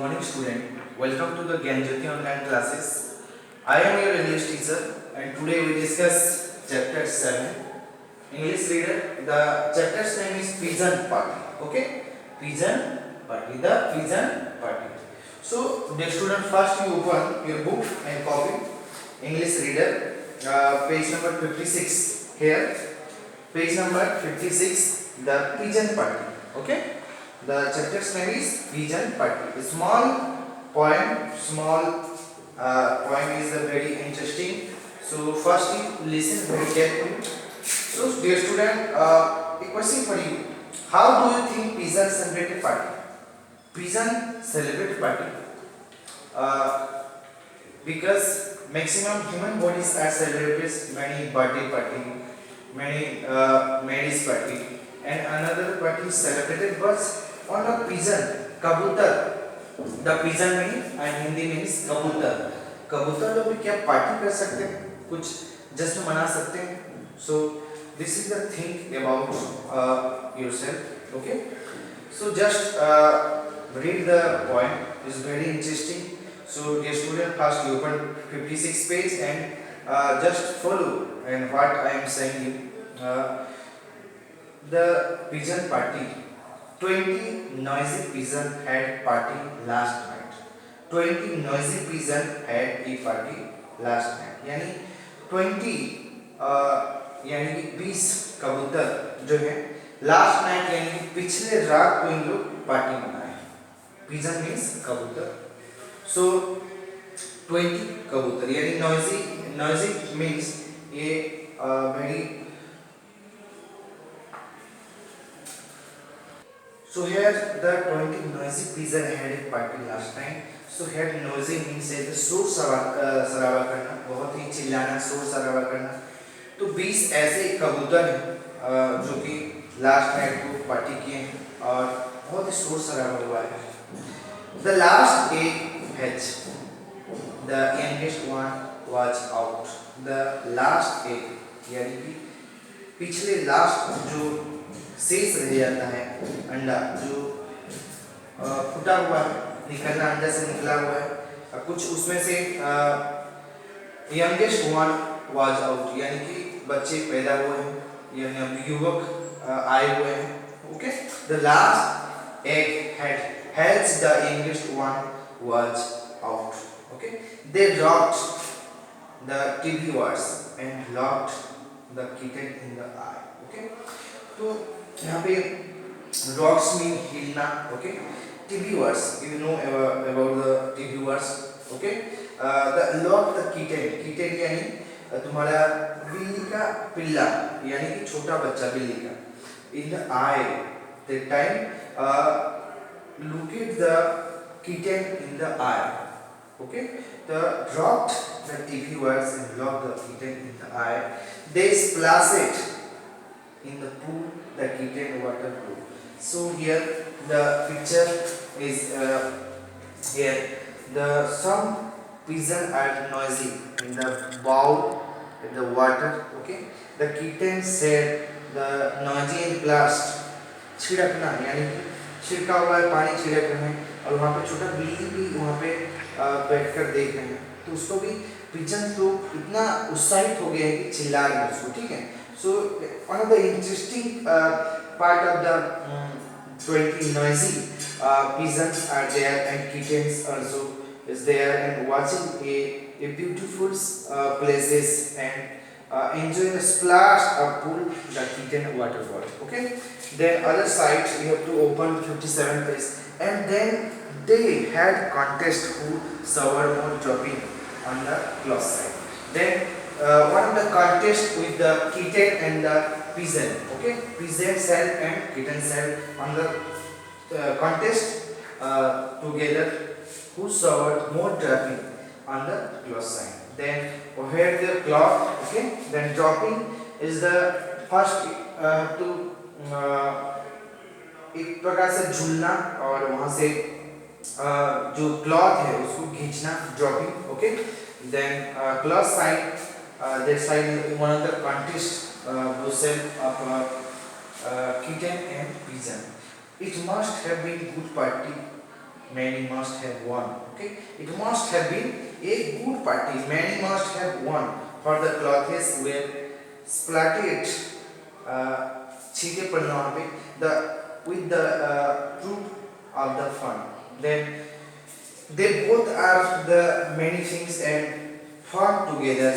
morning student. Welcome to the Gyanjyoti online classes. I am your English teacher and today we discuss chapter 7 English reader. The chapter's name is Pigeon Party. Okay? Pigeon Party. The Pigeon Party. So dear student, first you open your book and copy English reader, page number 56 here. Page number 56, the Pigeon Party. Okay? The chapter's name is Pigeon Party. A small poem is very interesting. So first you listen very carefully. So dear student, a question for you. How do you think pigeon celebrate party? Pigeon celebrate party because maximum human bodies are celebrated many birthday party, many marriage party, and another party is celebrated but on a pigeon, kabutar. The pigeon means and Hindi means kabutar. कबूतर लोग भी क्या party कर सकते हैं, कुछ जश्न मना सकते हैं. So this is the thing about yourself. Okay. So just read the poem. It's very interesting. So dear student, first you open 56 page and just follow and what I am saying you. The pigeon party. 20 noisy pigeon had party last night. 20 noisy pigeon had a party last night. यानी 20 यानी कि 20 कबूतर जो है last night यानी कि पिछले रात को इन लोग पार्टी मनाए. पिजन मीन्स कबूतर. सो 20 कबूतर यानी नॉइजी मीन्स ये very. So here the 20 noisy pigeon had a party last night. So here noisy means है शोर शराबा करना, बहुत ही चिल्लाना, शोर शराबा करना. तो 20 ऐसे कबूतर हैं जो कि लास्ट नाइट को पार्टी किए हैं और बहुत ही शोर शराबा हुआ है. The last egg hatch, the youngest one was out. The last egg यानी कि पिछले लास्ट जो शेष रह जाता है अंडा जो फूटा हुआ है, निकलना अंडा से निकला हुआ है, कुछ उसमें से यंगेस्ट वन वाज आउट यानी कि बच्चे पैदा हुए हैं यानी युवक आए हुए हैं. Okay. The last egg has the youngest one was out. Okay. They rocked the TV words and locked the kitten in the I. Okay. तो यहाँ पे rocks mean हिलना. Okay. TV words, you know about the TV words. Okay. the lock the kitten यानी तुम्हारा बिल्ली का पिल्ला यानी कि छोटा बच्चा बिल्ली का. in the eye that time look at the kitten in the eye. Okay. The dropped the TV words and locked the kitten in the eye. They splash it in the pool, the kitten water pool. So here the picture is here. The some pigeons are noisy in the bowl in the water. Okay. The kitten said the noisy and blast. छिड़कना यानी कि छिड़का हुआ है, पानी छिड़क रहे हैं और वहाँ पे छोटा बिल्ली भी वहाँ पे बैठकर देख रहे हैं. तो उसको भी पिजन लोग इतना उत्साहित हो गए हैं कि चिल्ला रहे हैं उसको. ठीक है. So one of the interesting part of the 20 noisy pigeons are there and kittens also is there and watching a beautiful places and enjoying a splash of pool the kitten waterfall. Okay. Then other side you have to open 57 page and then they had contest who showered more dropping on the cloth side. Then one of the contest with the kitten and the pigeon. Okay. Pigeon cell and kitten cell on the contest together who showered more dropping on the cloth side. Then here the cloth. Okay. Then dropping is the first to एक प्रकार से झूलना और वहाँ से जो cloth है उसको खींचना, dropping. Okay. Then cloth side that side one of the contest process of kitten and pigeon. It must have been good party many must have won. Okay, it must have been a good party. Many must have won, for the clothes were splattered. छींटे पड़ना वहाँ पे the with the fruit of the fun. Then they both are the many things and fun together.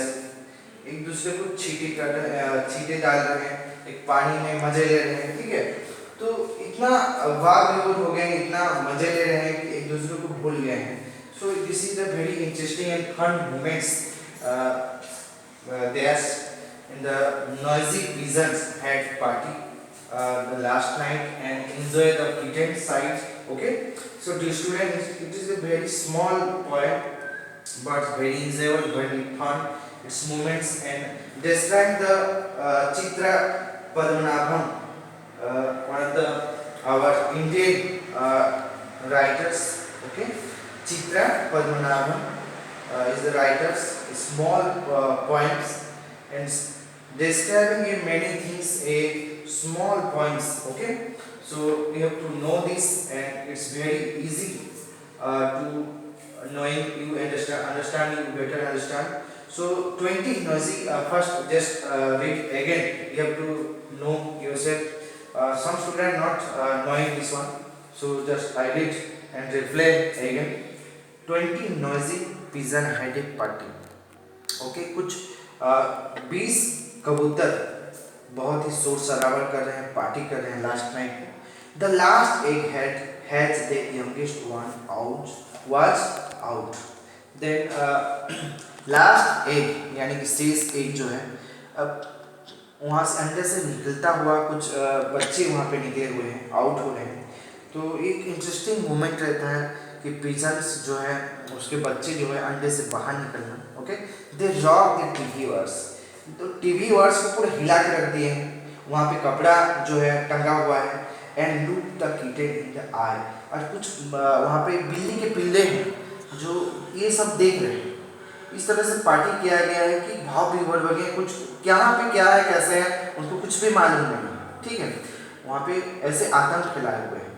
एक दूसरे को छींटे डाल रहे हैं, एक पानी में मजे ले रहे हैं, ठीक है। तो इतना वार विवोर हो गए, इतना मजे ले रहे हैं कि एक दूसरे को भूल गए हैं। So this is a very interesting and fun moments there's in the noisy peasants had party the last night and enjoy the kitten sight. Okay, so dear students, it is a very small poem but very enjoyable, very fun. Its moments and describe the Chitra Padmanabhan, one of the our Indian writers. Okay, Chitra Padmanabhan is the writers small poems and describing a many things a small poems. Okay, so we have to know this and it's very easy to knowing you understand you better understand. So 20 noisy first just read again, you have to know yourself. Some students not knowing this one, so just I read and replay again. 20 noisy pigeon had a party. Okay, कुछ 20 कबूतर बहुत ही शोर शराबा कर रहे हैं, party कर रहे हैं लास्ट नाइट में. The last egg had the youngest one out was out. Then last egg यानी कि शेष एग जो है, अब वहाँ से अंडे से निकलता हुआ कुछ बच्चे वहाँ पे निकले हुए हैं, आउट हो रहे हैं. तो एक इंटरेस्टिंग मोमेंट रहता है कि पिजन्स जो है उसके बच्चे जो है अंडे से बाहर निकलना. Okay, they rock the TV verse. तो टीवी वर्स को पूरा हिला के रख दिए हैं, वहाँ पे कपड़ा जो है टंगा हुआ है. And look the kitten in the eye. और कुछ वहाँ पे बिल्ली के पिल्ले हैं जो ये सब देख रहे हैं. इस तरह से पार्टी किया गया है कि भाव विभोर वगैरह कुछ यहाँ पे क्या है कैसे है उनको कुछ भी मालूम नहीं, ठीक है. वहाँ पे ऐसे आतंक फैलाए हुए हैं.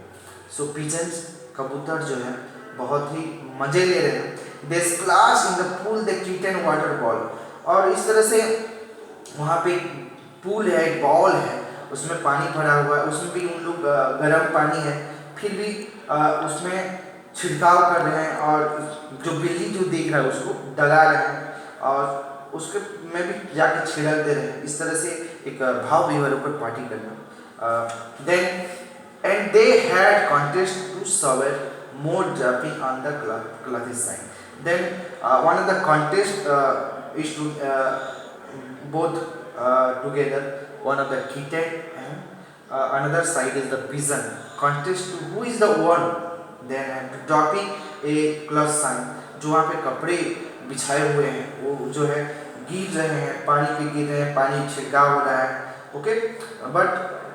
सो पिजन्स कबूतर जो है बहुत ही मजे ले रहे हैं. They splash in the pool the kitten water ball. और इस तरह से वहाँ पे पूल है, एक बॉल है, उसमें पानी भरा हुआ है, उसमें भी उन लोग गर्म पानी है, फिर भी उसमें छिड़काव कर रहे हैं और जो बिल्ली जो देख रहा है उसको दगा रहे हैं और उसके में भी जाके छिड़क दे रहे हैं. इस तरह से एक भाव विभोर पर पार्टी करना. Then and they had contest to savour more dropping on the cloth side. Then one of the contest is to both together, one of the kitten and another side is the pigeon. Contest to who is the one. Then dropping a cloth sign. जो वहाँ पे कपड़े बिछाए हुए हैं वो जो है गिर रहे हैं, पानी पे गिर रहे हैं, पानी छिड़काव हो रहा है. ओके, बट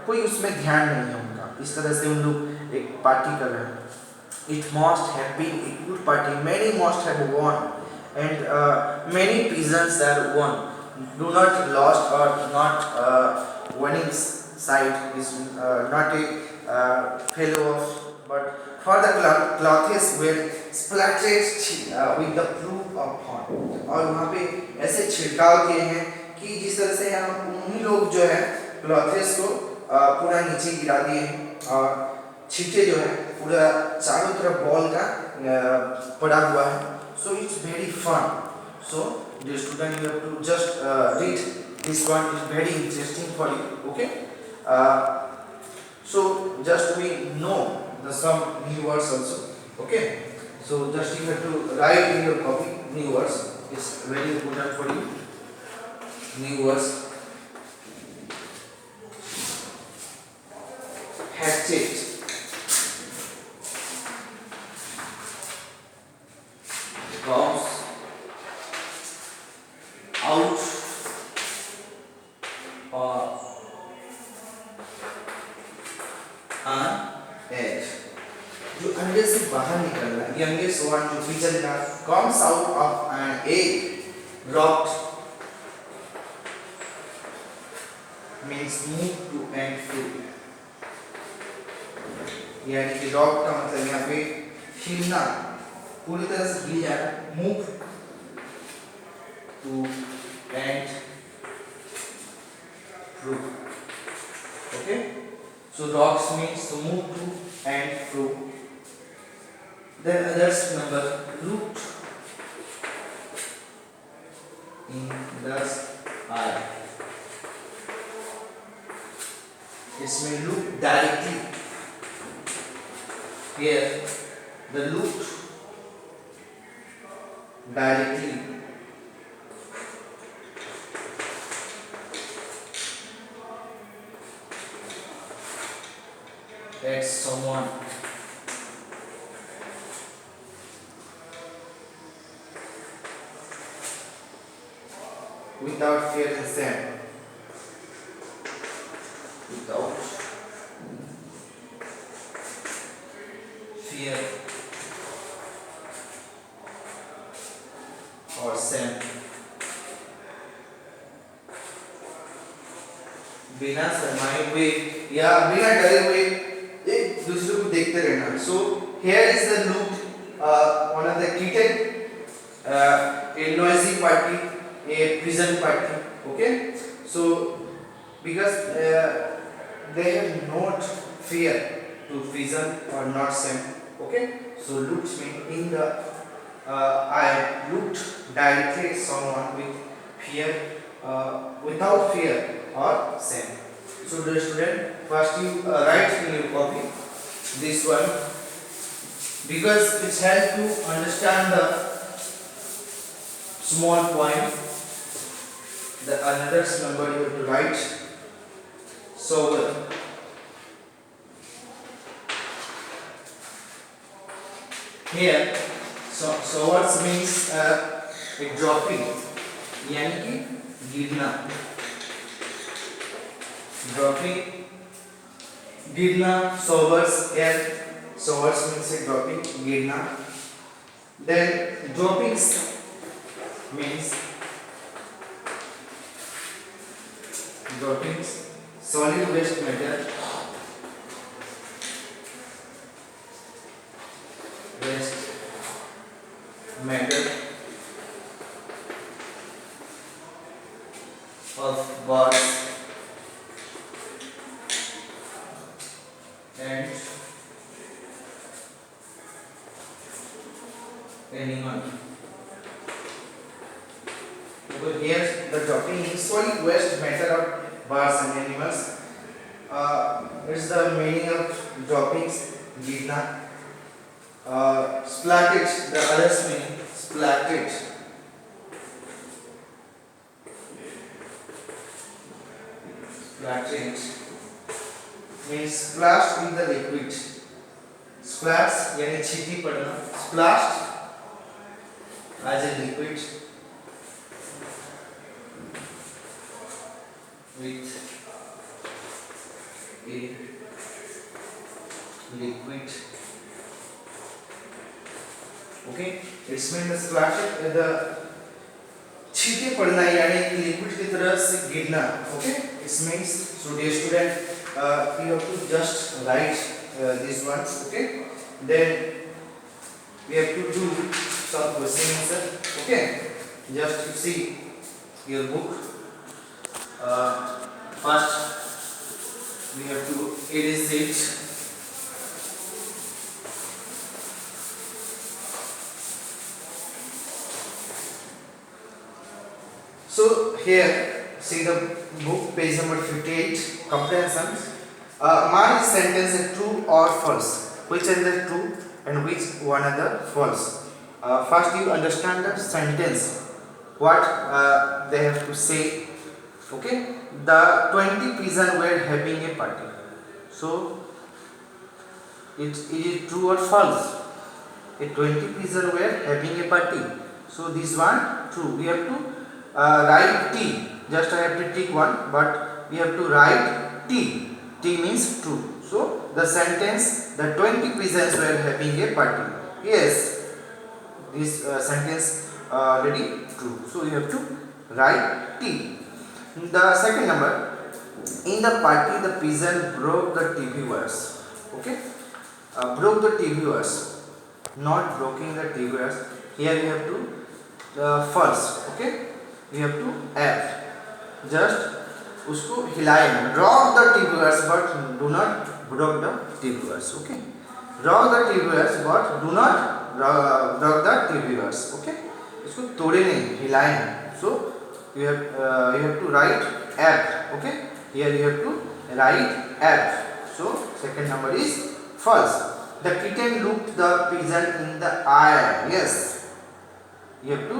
कोई उसमें ध्यान नहीं है उनका. इस तरह से उन लोग एक पार्टी कर रहे हैं. It must have been a good party. Many must have won and many pigeons are won. Do not lost or not winning side is not a fellow of, but for the clothes were splattered with the proof of fun. और वहाँ पे ऐसे छिड़काव किए हैं कि जिस तरह से हम उन्हीं लोग जो है क्लॉथेस को पूरा नीचे गिरा दिए हैं और छींटे जो है पूरा चारों तरफ बॉल का पड़ा हुआ है. So it's very fun. So dear student, you have to just read this one, is very interesting for you. Okay, so just we know the some new words also. Okay, so just you have to write in your copy new words, is very important for you. New words: hatchet, comes out or an egg. जो अंडे से बाहर निकल रहा है, youngest one जो pigeon का comes out of an egg. Rocked means move to and fro. यानी कि rock का मतलब यहाँ पे हिलना, पूरी तरह से हिल जाना, move to and fro. Okay, so rocks means to move to and fro. Then others number looked in the eye. इसमें look directly. Here the looked directly. At someone. Without fear and shame. Without fear or shame. बिना शर्माए हुए या बिना डरे हुए एक दूसरे को देखते रहना. So here is the look, one of the kitten, a noisy party, a prison party. Okay, so because they have not fear to prison or not shame. Okay, so looks mean in the eye, looked directly at someone with fear, without fear or shame. So dear student, first you write in your copy this one, because it helps to understand the small point. The another number you have to write. So here so what means a dropping, यानी कि गिरना. Dropping, गिरना. Showers, here showers means a dropping, गिरना. Then droppings means droppings, solid waste matter, waste matter of birds and animal. So here the dropping is solid waste matter of birds and animals. It's the meaning of droppings, गिरना. Splatted, the others meaning splatted. Splatted means splashed with the liquid. Splash यानी छींटी पड़ना. Splashed as a liquid with a liquid. Okay, it's mean the splashed the छींटे पड़ना यानी liquid की तरह से गिरना. Okay, it means. So dear student, you have to just write this one. Okay, then we have to do some question answer. Okay, just to see your book. First we have to erase it. So here see the book, page number 58, comprehensions. Mark this sentence as true or false. Which are the true and which one are the false? First you understand the sentence, what they have to say. Okay, the 20 pigeons were having a party. So is it true or false? A 20 pigeons were having a party. So this one true. We have to write T. Just I have to tick one, but we have to write T. T means true. So the sentence, the 20 pigeons were having a party. Yes, this sentence already true. So you have to write T. The second number, in the party the pigeon broke the TV wires. Okay, broke the TV wires not blocking the TVS. Here you have to first, okay, you have to F, just उसको हिलाए, rock the TVS but do not block the TVS, okay, rock the TVS but do not rock the TVS, okay, इसको तोड़े नहीं, हिलाए नहीं. So you have to write F, okay, here you have to write F. So second number is false. The kitten looked the pigeon in the eye. Yes, you have to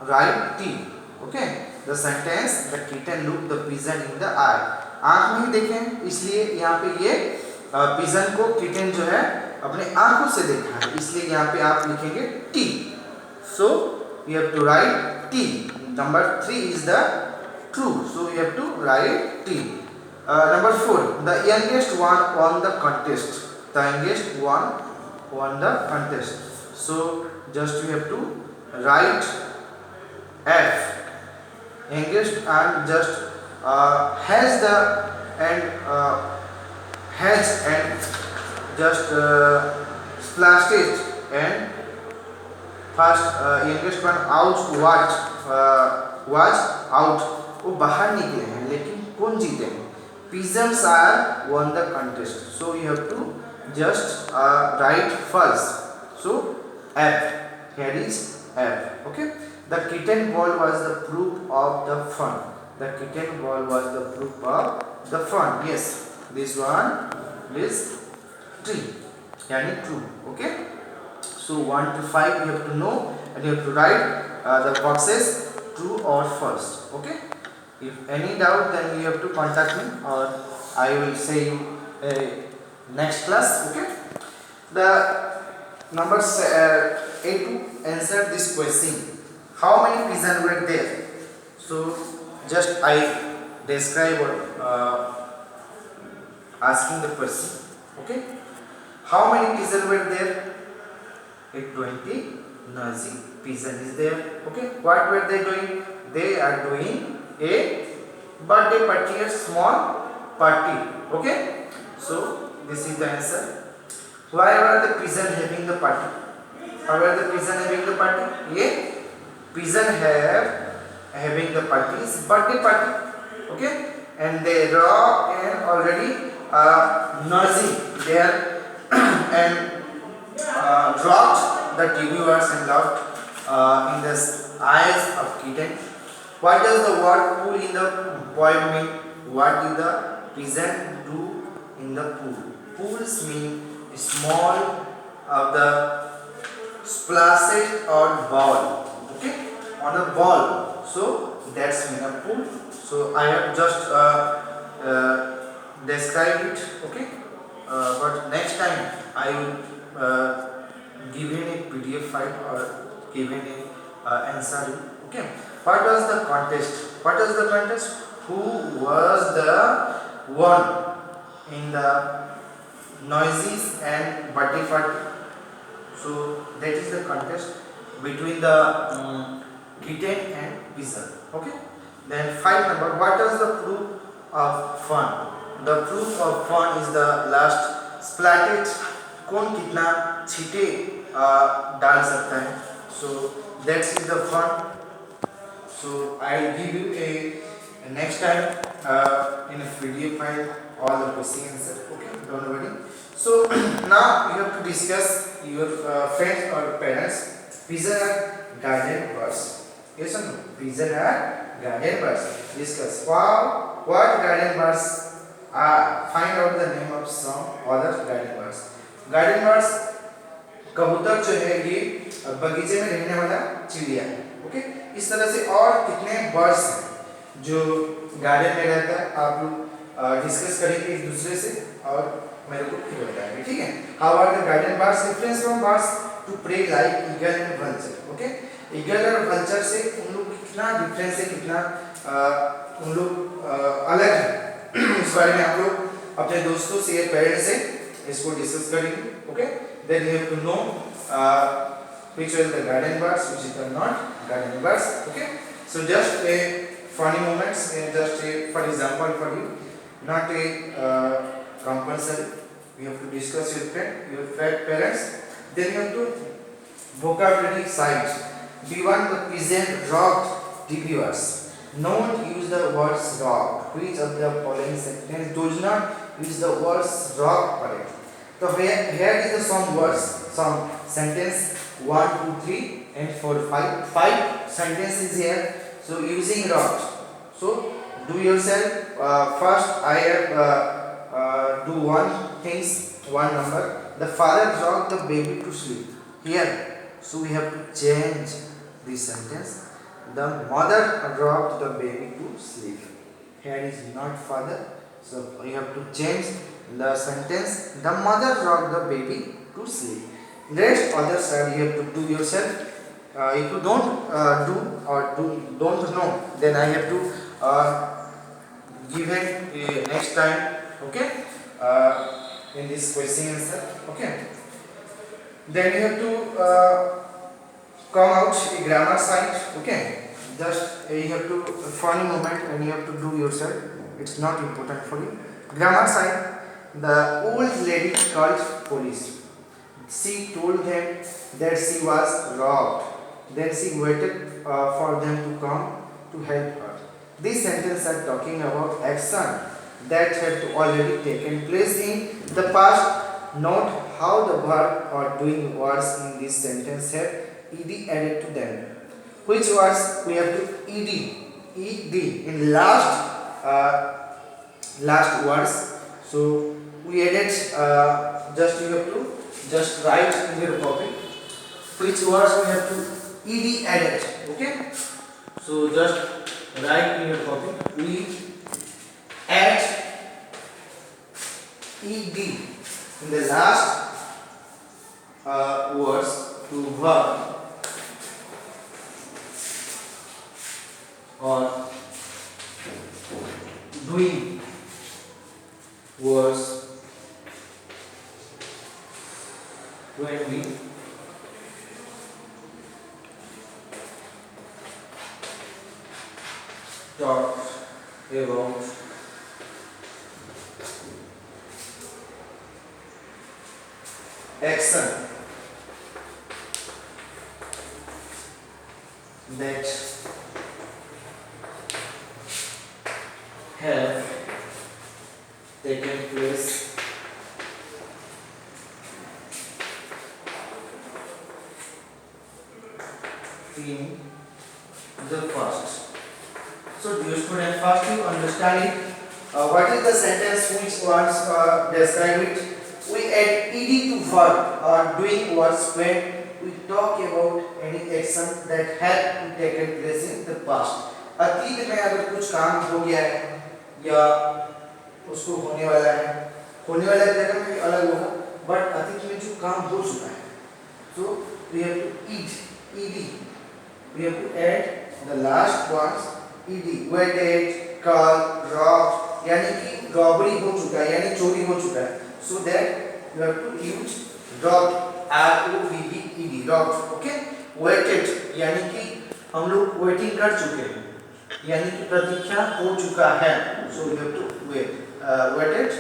write T, okay. The sentence, the kitten looked the pigeon in the eye. आँख नहीं देखें, इसलिए यहाँ पे ये pigeon को kitten जो है अपने आँखों से देखा है, इसलिए यहाँ पे आप लिखेंगे T. So you have to write T. Number 3 is the true. So you have to write T. Number 4, the youngest one won the contest. The youngest one won the contest. So just you have to write F. Youngest and just has the and just splashed it and first youngest one out was out. वो बाहर निकले हैं लेकिन कौन जीते हैं? Pigeons are won the contest. So you have to just write false. So F. Here is F. Okay. The kitten ball was the proof of the fun. The kitten ball was the proof of the fun. Yes. This one is true. Yani true. Okay. So 1 to 5 you have to know and you have to write the boxes true or false. Okay. If any doubt, then you have to contact me or I will say you next class. Okay. The number 8 to answer this question. How many pigeons were there? So just I describe or asking the question. Okay. How many pigeons were there? 20 noisy pigeon is there. Okay. What were they doing? They are doing a birthday party, a small party. Okay. So this is the answer. Why are the pigeon having the party? How are the pigeon having the party? Yeah, pigeon having the party is birthday party. Okay. And they rock and already noisy there and dropped the TV words and laughed in the eyes of kitten. What does the word pool in the poem mean? What did the pigeon do in the pool? Pools mean small of the splashed or ball. Okay, on a ball. So that's mean a pool. So I have just described it. Okay, but next time I will give you a PDF file or give you an answer. Okay. What was the contest? What was the contest? Who was the one in the noises and birthday party? So that is the contest between the kitten and pigeon. Okay. Then 5 number. What is the proof of fun? The proof of fun is the last splatted. कौन कितना छींटे डाल सकता है? So that is the fun. So I will give you a next time in a video file all the question answer. Okay, don't worry. So now you have to discuss your friends or parents. Pigeon are guardian birds. Yes or no? Pigeon are guardian birds. Discuss. Wow, what guardian birds are? Find out the name of some other guardian birds. Guardian birds कबूतर जो है ये बगीचे में रहने वाला चिड़िया है. ओके. इस तरह से और कितने बर्ड्स हैं जो गार्डन में रहता है, आप लोग डिस्कस करेंगे एक दूसरे से और मेरे को फिर बताएंगे. ठीक है. How are the garden birds difference from birds to prey like eagle and vulture. Okay. Eagle और वल्चर से उन लोग कितना डिफरेंस है, कितना उन लोग अलग है, इस बारे में आप लोग अपने दोस्तों से या पेरेंट्स से इसको डिस्कस करेंगे. Okay. Then you have to know which are the garden birds, which are not garden birds. Okay. So just a funny moments, just a for example for you, not a compulsory. You have to discuss your friend, your parents. Then you have to vocabulary side. B1, the peasant rocked reviewers. Don't use the words rock. Which of the following sentence does not use the words rock correct? So here is the some words, some sentence 1, 2, 3 and 4, 5. 5 sentences here. So using rocked. So do yourself. First I have do one things, one number. The father rocked the baby to sleep. Here, so we have to change this sentence. The mother rocked the baby to sleep. Here is not father, so you have to change the sentence. The mother rocked the baby to sleep. Rest other side you have to do yourself. If you don't don't know, then I have to give it next time. Okay, in this question answer. Okay. Then you have to come out a grammar side. Okay, just you have to funny moment and you have to do yourself. It's not important for you. Grammar side. The old lady called police. She told them that she was robbed. Then she waited for them to come to help her. These sentences are talking about action that had already taken place in the past. Note how the verb or doing words in this sentence have ed added to them. Which words we have to ed in last words. So we added just you have to just write in your copy which words we have to ed added. Okay, so just write in your copy. We add ed in the last words to verb or doing words when we talk about action that have taken place in the past. So dear student, first you understand it. What is the sentence which words describe it? We add ed to verb or doing words when we talk about any action that had taken place in the past. अतीत में अगर कुछ काम हो गया है या उसको होने वाला है, होने वाला जगह में अलग होगा, बट अतीत में जो काम हो चुका है, so we have to ed, we have to add the last words ed, waited, called, robbed, यानी कि robbery हो चुका है, यानी चोरी हो चुका है, so that you have to use robbed, R-O-B-B-E-D, robbed. Okay, waited यानी कि हम लोग waiting कर चुके हैं, यानी कि प्रतीक्षा हो चुका है, so you have to wait. Waited,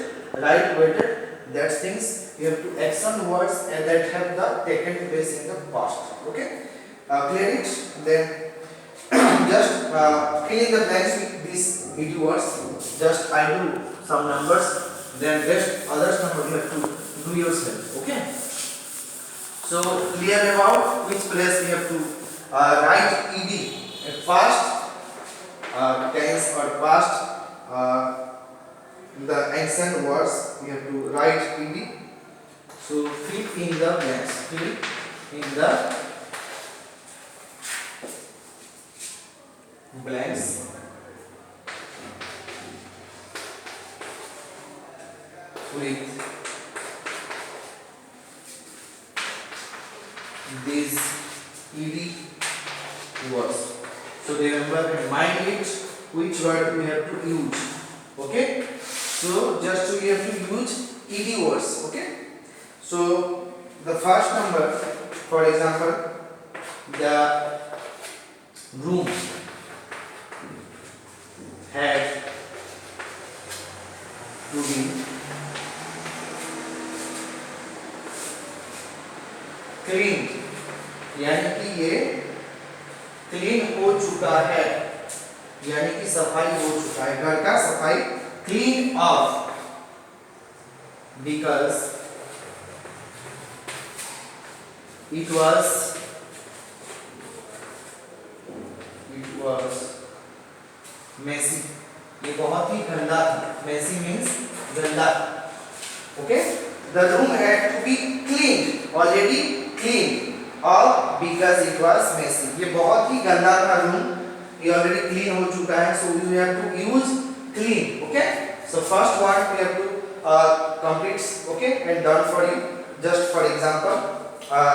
right, waited, that things you have to action words and that have the taken place in the past. Okay, clear it. Then just fill in the blanks with these ed words. Just I do some numbers, then rest others number you have to do yourself. Okay, so clear about which place we have to write ed at past tense or past the ancient words we have to write ed. So fill in the blanks, fill in the blanks with these ed words. So remember and mind it which word we have to use. Okay, so just we have to use ed words. Okay, so the first number, for example, the room had to be clean, यानी कि ये clean हो चुका है, यानी कि सफाई हो चुका है, घर का सफाई clean off, because it was messy, ये बहुत ही गंदा था, मेसी मीन्स गंदा। Okay, the room had to be clean, already clean, और बिकॉज इट वाज मेसी, ये बहुत ही गंदा था रूम, ये ऑलरेडी क्लीन हो चुका है, so you have to use clean. Okay, so first one we have to complete, okay, and done for you. Just for example,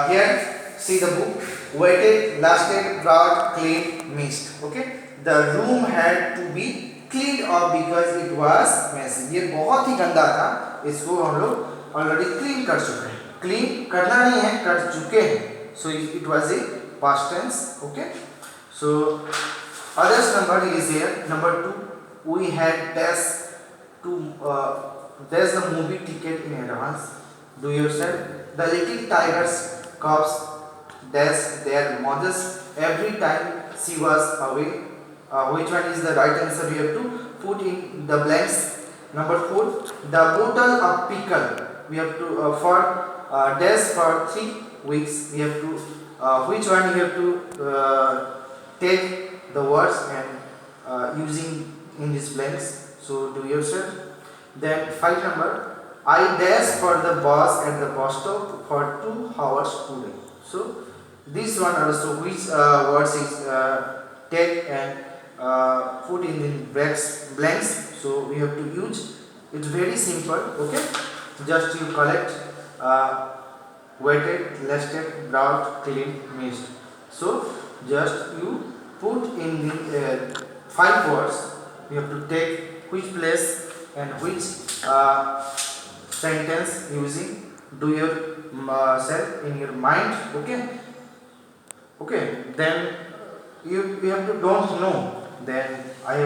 here see the book, waited, lasted, brought, clean, missed. Okay, the room had to be cleaned up because it was messy. ये बहुत ही गंदा था, इसको हम लोग already clean कर चुके हैं, क्लीन करना नहीं है, कर चुके हैं, so it was a past tense. Okay, so others number is here. Number 2, we had to there's the movie ticket in advance. Do yourself. The little tigers cubs dash their mothers every time she was away. Which one is the right answer? We have to put in the blanks. Number 4, the bottle of pickle. We have to for dash for 3 weeks. We have to which one you have to take the words and using in these blanks. So do yourself. Then 5 number, I dash for the bus at the bus stop for 2 hours today. So this one also, which words is take and put in the blanks. So we have to use. It's very simple. Okay, just you collect waited, lasted, brought, clean, missed. So just you put in the 5 words. You have to take which place and which sentence using, do yourself in your mind. Okay, then you have to don't know, then I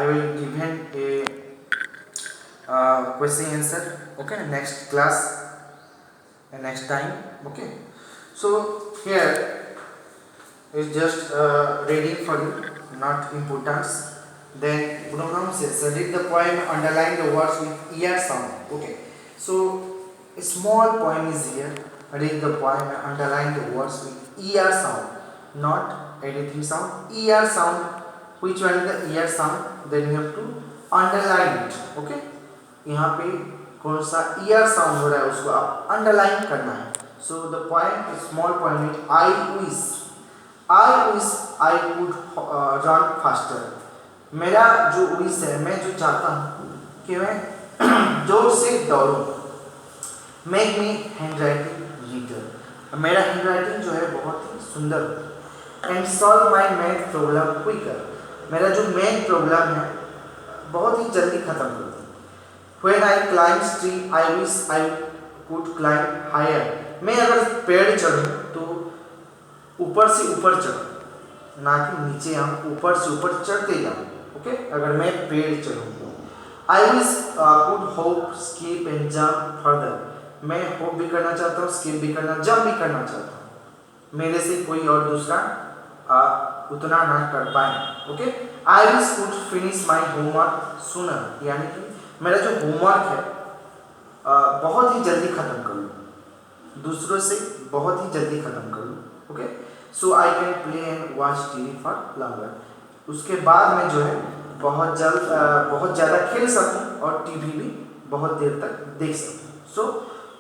will given a question answer. Okay, next class and next time. Okay, so here is just reading for you, not importance. Then pronunciation. So read the poem, underline the words with ear sound. Okay, so a small poem is here. Read the poem and underline the words with ear sound, not anything sound. Ear sound. Which one is the ear sound? Then you have to underline it. Okay, यहाँ पे कौन सा ear sound हो रहा है उसको आप underline करना है. So the poem is small poem with I wish I could run faster. मेरा जो विश है, मैं जो चाहता हूँ कि मैं जोर से दौड़ूँ. Make me hand writing reader, मेरा हैंड राइटिंग जो है बहुत ही सुंदर हो. And solve my math problem quicker, मेरा जो मैथ प्रॉब्लम है बहुत ही जल्दी खत्म कर दूँ. When I climb tree I wish I could climb higher, मैं अगर पेड़ चढ़ूँ तो ऊपर से ऊपर चढ़ूँ, ना कि नीचे हम ऊपर से ऊपर चढ़ते जाऊँ. ओके, अगर मैं पेड़ चढ़ूँ. I wish could hope skip and jump further, मैं होप भी करना चाहता हूँ, स्किप भी करना, जंप भी करना चाहता हूँ. मेरे से कोई और दूसरा उतना ना कर पाए. Okay, I wish could finish my homework sooner, यानी कि मेरा जो होमवर्क है बहुत ही जल्दी ख़त्म कर लूँ, दूसरों से बहुत ही जल्दी ख़त्म कर लूँ. Okay, so I can play and watch TV for longer, उसके बाद में जो है बहुत ज़्यादा खेल सकूँ और टीवी भी बहुत देर तक देख सकूँ. सो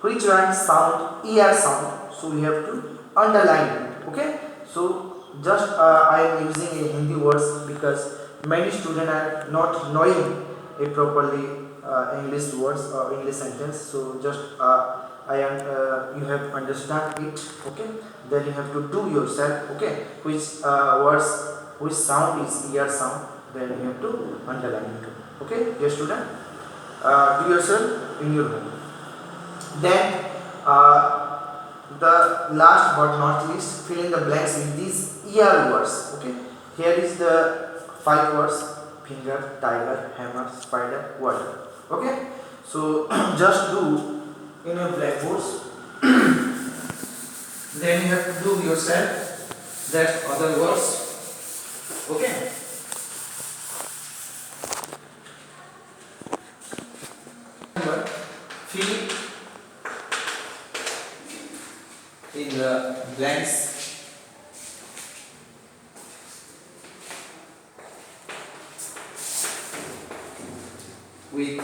which one sound, ear sound, so we have to underline it. Okay, so just I am using a Hindi words because many students are not knowing a properly English words or English sentence. So just you have understand it. Okay, then you have to do yourself. Okay, which words, which sound is ear sound, then you have to underline it. Okay, dear student, do yourself in your home. Then the last but not least, fill in the blanks with these ear words. Okay, here is the 5 words: finger, tiger, hammer, spider, water. Okay, so just do in your blackboards. Then you have to do yourself that other words. Okay. Number, fill in the blanks with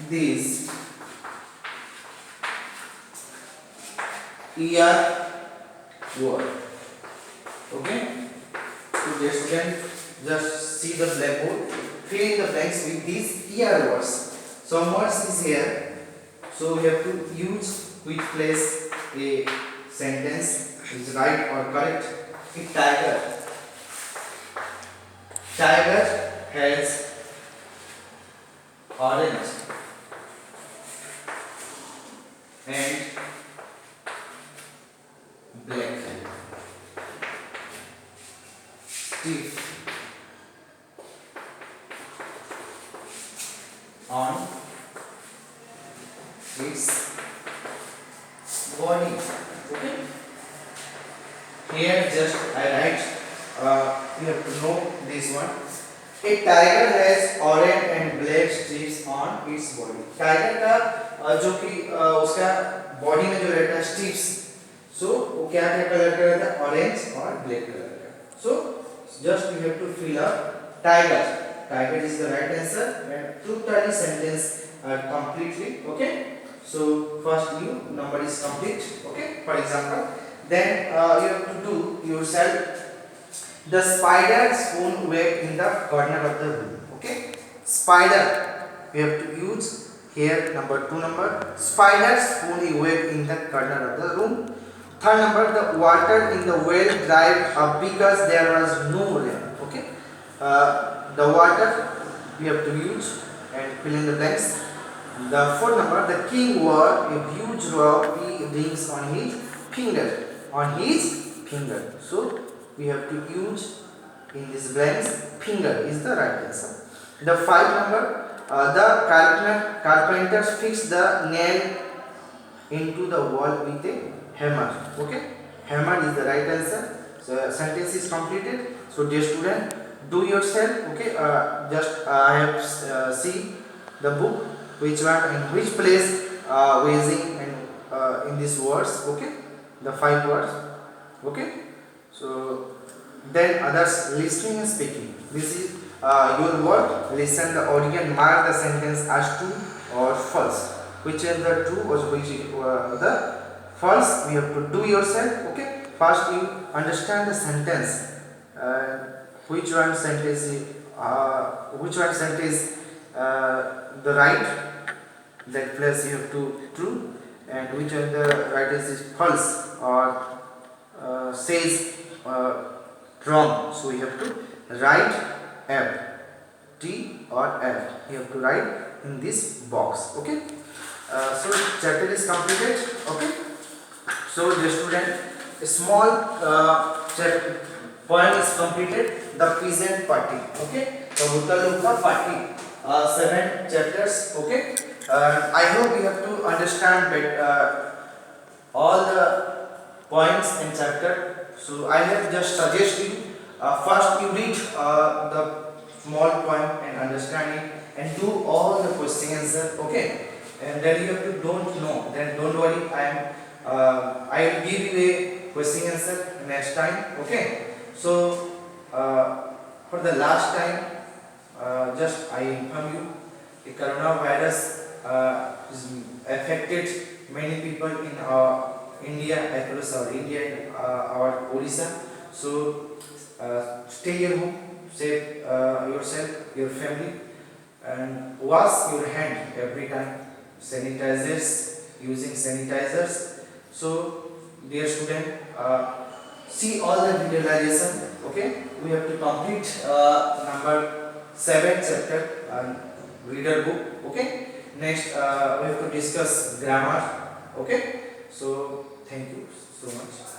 these ER word. Okay. So dear student, just see the blackboard. Fill in the blanks with these ER words. Some words is here. So we have to use which place a sentence is right or correct. A tiger. Tiger has orange and black teeth on its body. Okay. Here just I write. You have to know this one. A tiger has orange and black stripes on its body. Tiger का जो कि उसका body में जो रहता है strips, सो वो क्या क्या कलर का रहता है, ऑरेंज और ब्लैक कलर का. So just you have to fill up tiger. Tiger is the right answer and truth-telling sentence completely. Okay. So first you number is complete. Okay. For example, then you have to do yourself. The spider spoon web in the corner of the room. Okay. Spider. We have to use here number 2 number. Spider spoon web in the corner of the room. Third number, the water in the well dried up because there was no rain. Okay. The water we have to use and fill in the blanks. The fourth number, the king wore a huge ruby rings on his finger. On his finger. So we have to use in these blanks. Finger is the right answer. The 5 number, the carpenters fixed the nail into the wall with a hammer. Okay. Hammer is the right answer. So sentence is completed. So dear student, do yourself. Okay. Just I have see the book which one and which place using and in these words. Okay. The 5 words. Okay. So then others listening and speaking. This is your work. Listen the audio and mark the sentence as true or false. Which is the true or which is the false. We have to do yourself. Okay. First you understand the sentence. Which one sentence the right. That place you have to true, and which one the right is false or says wrong. So we have to write F, T or F. You have to write in this box. Okay. So chapter is completed. Okay. So the student, a small point is completed. The peasant party. Okay. The Bhutalukha party. 7 chapters. Okay. I hope you have to understand all the points in chapter. So I have just suggested you first you read the small point and understand it and do all the question answer. Okay. And then you have to don't know, then don't worry, I will give you a question answer next time. Okay. So for the last time, just I inform you, the coronavirus is affected many people in India, across our India, our Odisha. So stay your home, save yourself, your family, and wash your hand every time. Sanitizers, using sanitizers. So dear student, see all the visualization. Okay. We have to complete number 7 chapter reader book. Okay. Next we have to discuss grammar. Okay. So thank you so much.